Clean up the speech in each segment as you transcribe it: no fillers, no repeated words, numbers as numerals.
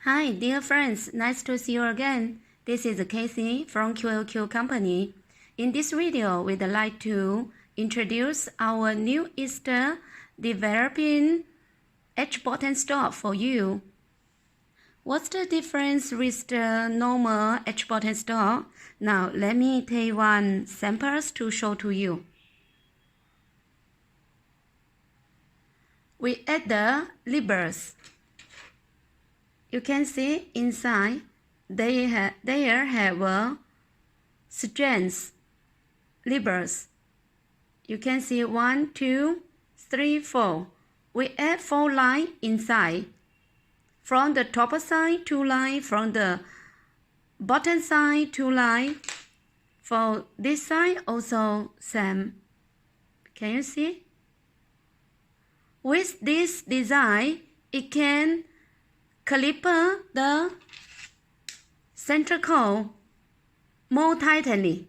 Hi, dear friends. Nice to see you again. This is Casey from QLQ Company. In this video, we'd like to introduce our newest developing edge button stop for you. What's the difference with the normal edge button stop? Now, let me take one samples to show to you. We add the levers. You can see inside they have a strands levers. You can see 1, 2, 3, 4. We add 4 lines inside. From the top side, 2 lines. From the bottom side, 2 lines. For this side, also same. Can you see? With this design, it can clip the center core more tightly.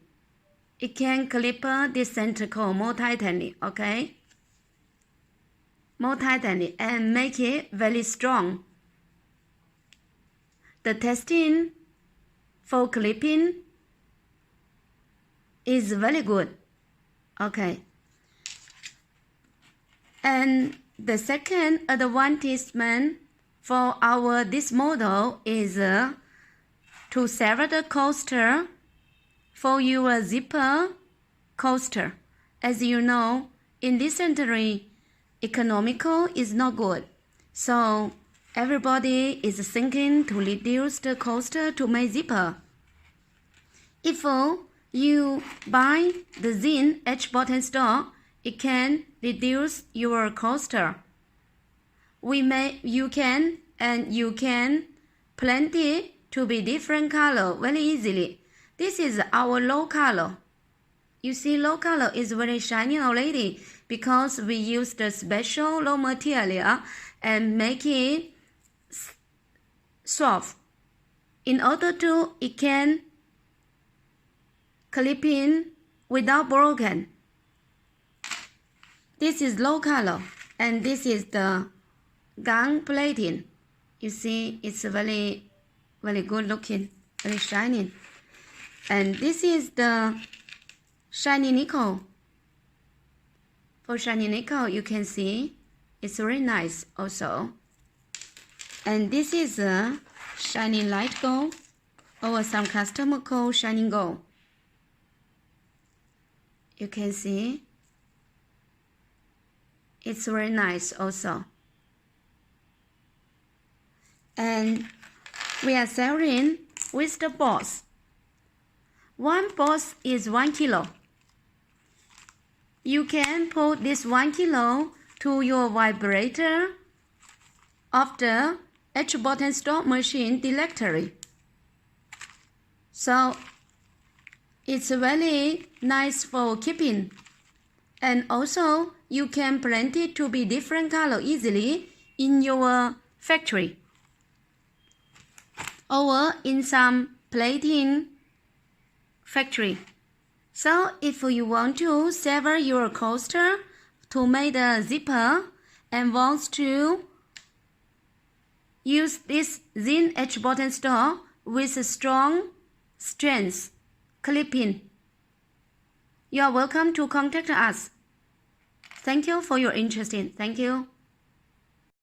It can clip this center core more tightly, okay? More tightly and make it very strong. The testing for clipping is very good, okay? And the second advancement for this model is to save the cost for your zipper cost. As you know, in this century, economical is not good. So everybody is thinking to reduce the cost to make zipper. If you buy the Zin edge button stop, it can reduce your cost. You can blend it to be different color very easily. This is our low color. You see, low color is very shiny already because we use the special low material and make it soft. In order to it can clip in without broken. This is low color and this is the gun plating. You see, it's very good looking, very shiny. And this is the shiny nickel. For shiny nickel, you can see it's very nice also. And this is a shiny light gold, or some customer call shining gold. You can see it's very nice also. And we are selling with the box. One box is 1 kilo. You can put this 1 kilo to your vibrator of the edge button stop machine directly. So it's very nice for keeping. And also you can blend it to be different color easily in your factory or in some plating factory. So if you want to save your cost to make the zipper and wants to use this Zin edge button stop with a strong strength clipping, you are welcome to contact us. Thank you for your interest. Thank you.